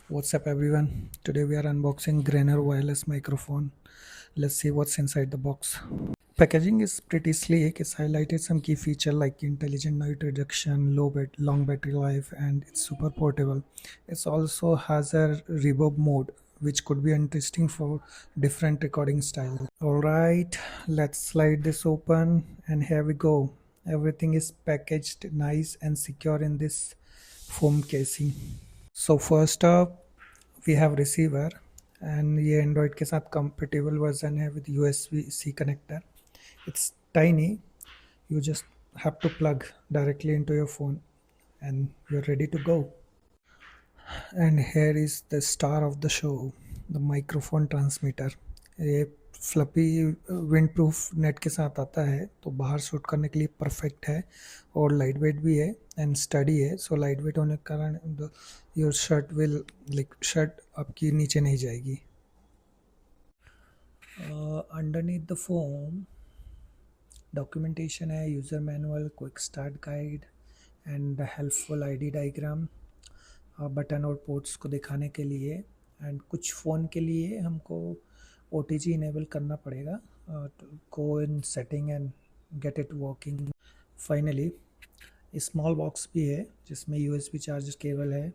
What's up everyone? Today we are unboxing Grenaro Wireless Microphone. Let's see what's inside the box. Packaging is pretty sleek. It's highlighted some key feature like intelligent noise reduction, long battery life, and it's super portable. It also has a Reverb Mode, which could be interesting for different recording styles. Alright, let's slide this open and here we go. Everything is packaged nice and secure in this foam casing. So first up we have receiver and ये Android के साथ compatible version है with USB-C connector. It's tiny. You just have to plug directly into your phone and you're ready to go. And here is the star of the show, the microphone transmitter. ये floppy wind proof net के साथ आता है तो बाहर shoot करने के लिए परफेक्ट है और लाइट वेट भी है एंड स्टडी है. सो लाइट वेट होने के कारण योर शर्ट आपकी नीचे नहीं जाएगी. अंडरनीथ द फोम डॉक्यूमेंटेशन है, user manual, quick start guide and helpful ID diagram button और पोर्ट्स को दिखाने के लिए. एंड कुछ फ़ोन के लिए हमको OTG इनेबल करना पड़ेगा. Go in setting and get it working. Finally small box भी है जिसमें USB चार्जर केबल है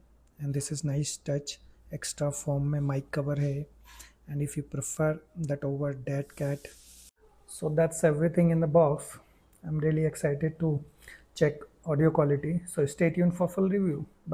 and this is nice touch. Extra form में माइक कवर है and if you prefer that over dead cat. So that's everything in the box. I'm really excited to check audio quality. So stay tuned for full review.